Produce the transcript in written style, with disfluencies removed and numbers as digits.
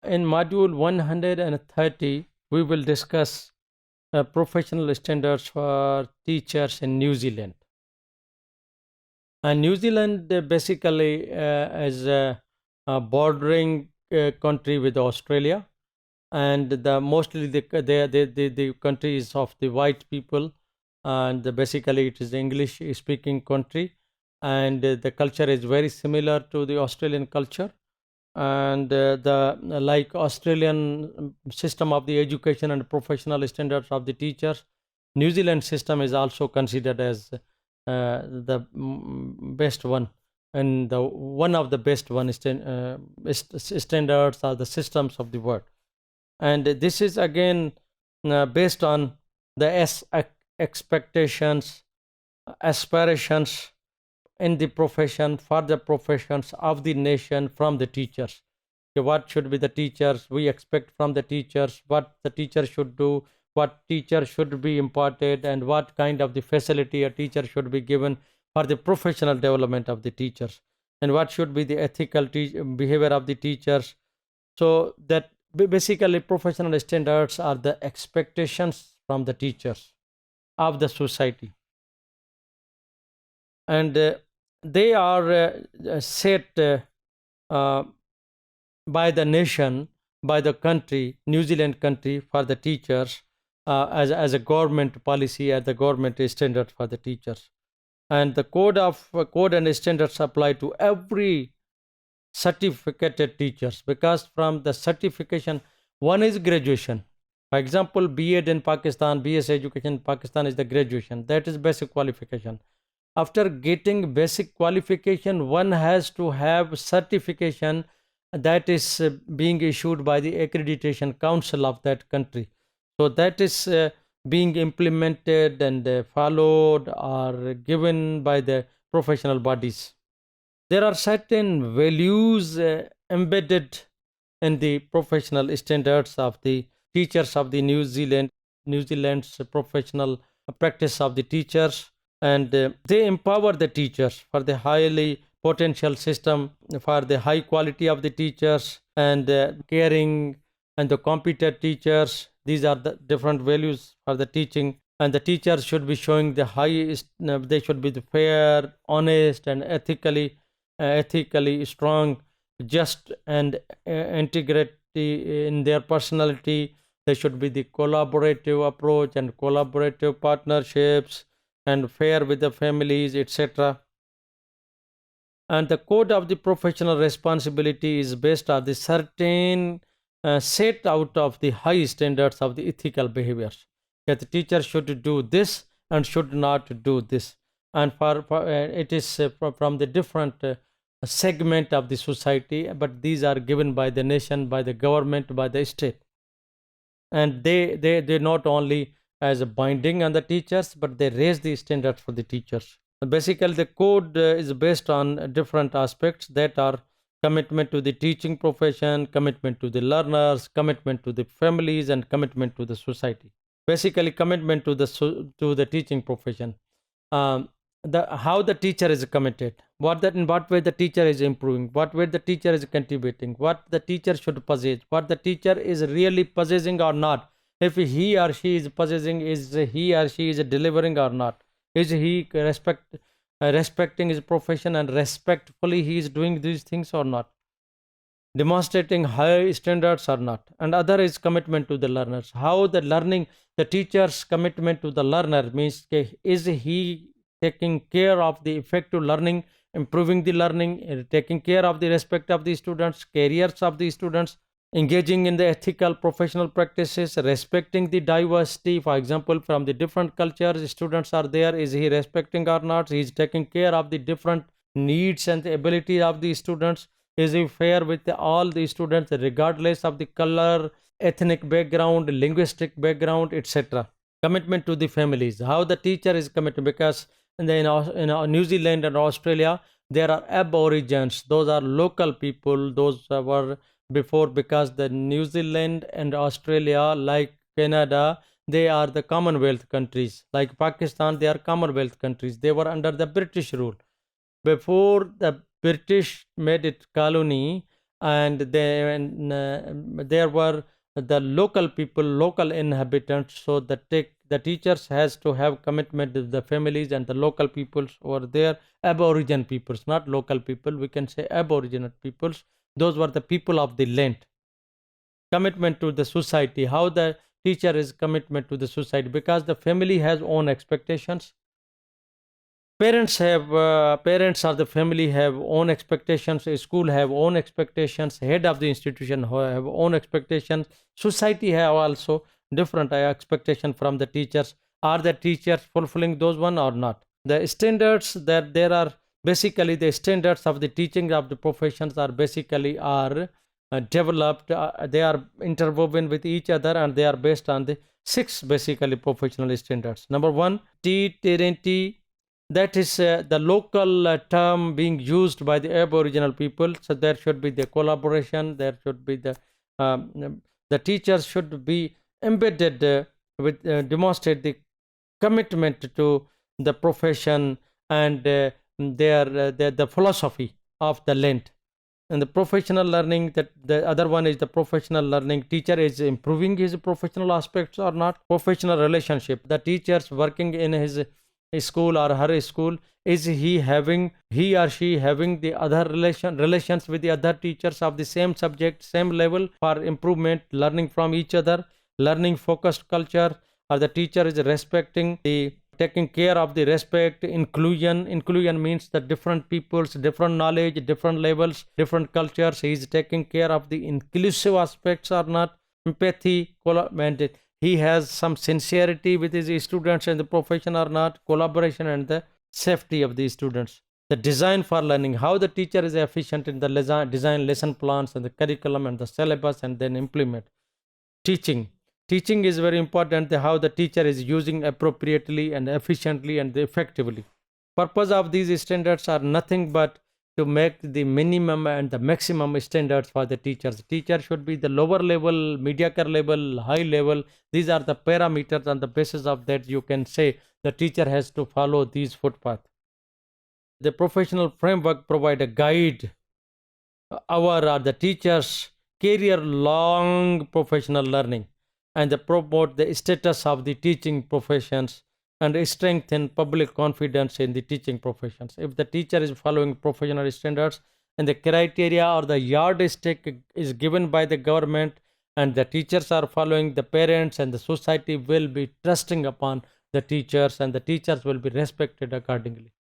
In module 130, we will discuss professional standards for teachers in New Zealand. And New Zealand basically is a bordering country with Australia, and mostly the country is of the white people, and basically it is English speaking country, and the culture is very similar to the Australian culture. And the like Australian system of the education and professional standards of the teachers, New Zealand system is also considered as the best one, and the one of the best standards or the systems of the world. And this is again based on the expectations, aspirations in the profession, for the professions of the nation, from the teachers. Okay, what should be the teachers we expect from the teachers, what the teacher should do, what teacher should be imparted, and what kind of the facility a teacher should be given for the professional development of the teachers, and what should be the ethical behavior of the teachers. So that basically professional standards are the expectations from the teachers of the society, and they are set by the nation, by the country, New Zealand country, for the teachers as a government policy, as the government standard for the teachers. And the code and standards apply to every certificated teachers, because from the certification, one is graduation. For example, B.Ed in Pakistan, BS education in Pakistan is the graduation. That is basic qualification. After getting basic qualification, one has to have certification that is being issued by the accreditation council of that country. So that is being implemented and followed or given by the professional bodies. There are certain values embedded in the professional standards of the teachers of the New Zealand's professional practice of the teachers, and they empower the teachers for the highly potential system, for the high quality of the teachers, and caring and the competent teachers. These are the different values for the teaching, and the teachers should be showing the highest. They should be the fair, honest, and ethically strong, just, and integrity in their personality. They should be the collaborative approach and collaborative partnerships, and fair with the families, etc. And the code of the professional responsibility is based on the certain set out of the high standards of the ethical behaviors, that the teacher should do this and should not do this. And it is from the different segment of the society, but these are given by the nation, by the government, by the state. And they not only as a binding on the teachers, but they raise the standards for the teachers. Basically, the code is based on different aspects that are commitment to the teaching profession, commitment to the learners, commitment to the families, and commitment to the society. Basically, commitment to the teaching profession. How the teacher is committed, in what way the teacher is improving, what way the teacher is contributing, what the teacher should possess, what the teacher is really possessing or not. If he or she is possessing, is he or she is delivering or not? Is he respecting his profession and respectfully he is doing these things or not? Demonstrating high standards or not? And other is commitment to the learners. How the teacher's commitment to the learner means, is he taking care of the effective learning, improving the learning, taking care of the respect of the students, careers of the students, engaging in the ethical professional practices, respecting the diversity. For example, from the different cultures students are there, is he respecting or not? He is taking care of the different needs and the ability of the students. Is he fair with all the students regardless of the color, ethnic background, linguistic background, etc. Commitment to the families. How the teacher is committed, because in New Zealand and Australia there are aborigines. Those are local people. Those were before, because the New Zealand and Australia, like Canada, they are the Commonwealth countries. Like Pakistan, they are Commonwealth countries. They were under the British rule. Before the British made it colony, and there were the local people, local inhabitants. So the teachers has to have commitment with the families and the local peoples over there, aboriginal peoples, not local people, we can say aboriginal peoples. Those were the people of the land. Commitment to the society, how the teacher is commitment to the society, because the family has own expectations. Parents are the family have own expectations, school have own expectations, head of the institution have own expectations, society have also different expectation from the teachers. Are the teachers fulfilling those one or not? The standards that there are, basically the standards of the teaching of the professions are basically are developed, they are interwoven with each other, and they are based on the 6 basically professional standards. Number 1, T that is the local term being used by the aboriginal people. So there should be the collaboration, there should be the teachers should be embedded with demonstrate the commitment to the profession and the philosophy of the land. And the professional learning, that the other one is the professional learning. Teacher is improving his professional aspects or not. Professional relationship, the teachers working in his school or her school, is he or she having the other relations with the other teachers of the same subject, same level, for improvement, learning from each other, learning focused culture, or the teacher is respecting the taking care of the respect. Inclusion means the different peoples, different knowledge, different levels, different cultures. He is taking care of the inclusive aspects or not. Empathy, and he has some sincerity with his students and the profession or not. Collaboration and the safety of the students. The design for learning, how the teacher is efficient in the design lesson plans and the curriculum and the syllabus, and then implement. Teaching is very important, how the teacher is using appropriately and efficiently and effectively. Purpose of these standards are nothing but to make the minimum and the maximum standards for the teachers. Teacher should be the lower level, mediocre level, high level. These are the parameters. On the basis of that, you can say the teacher has to follow these footpaths. The professional framework provide a guide our or the teachers career long professional learning, and they promote the status of the teaching professions and strengthen public confidence in the teaching professions. If the teacher is following professional standards and the criteria or the yardstick is given by the government, and the teachers are following, the parents and the society will be trusting upon the teachers, and the teachers will be respected accordingly.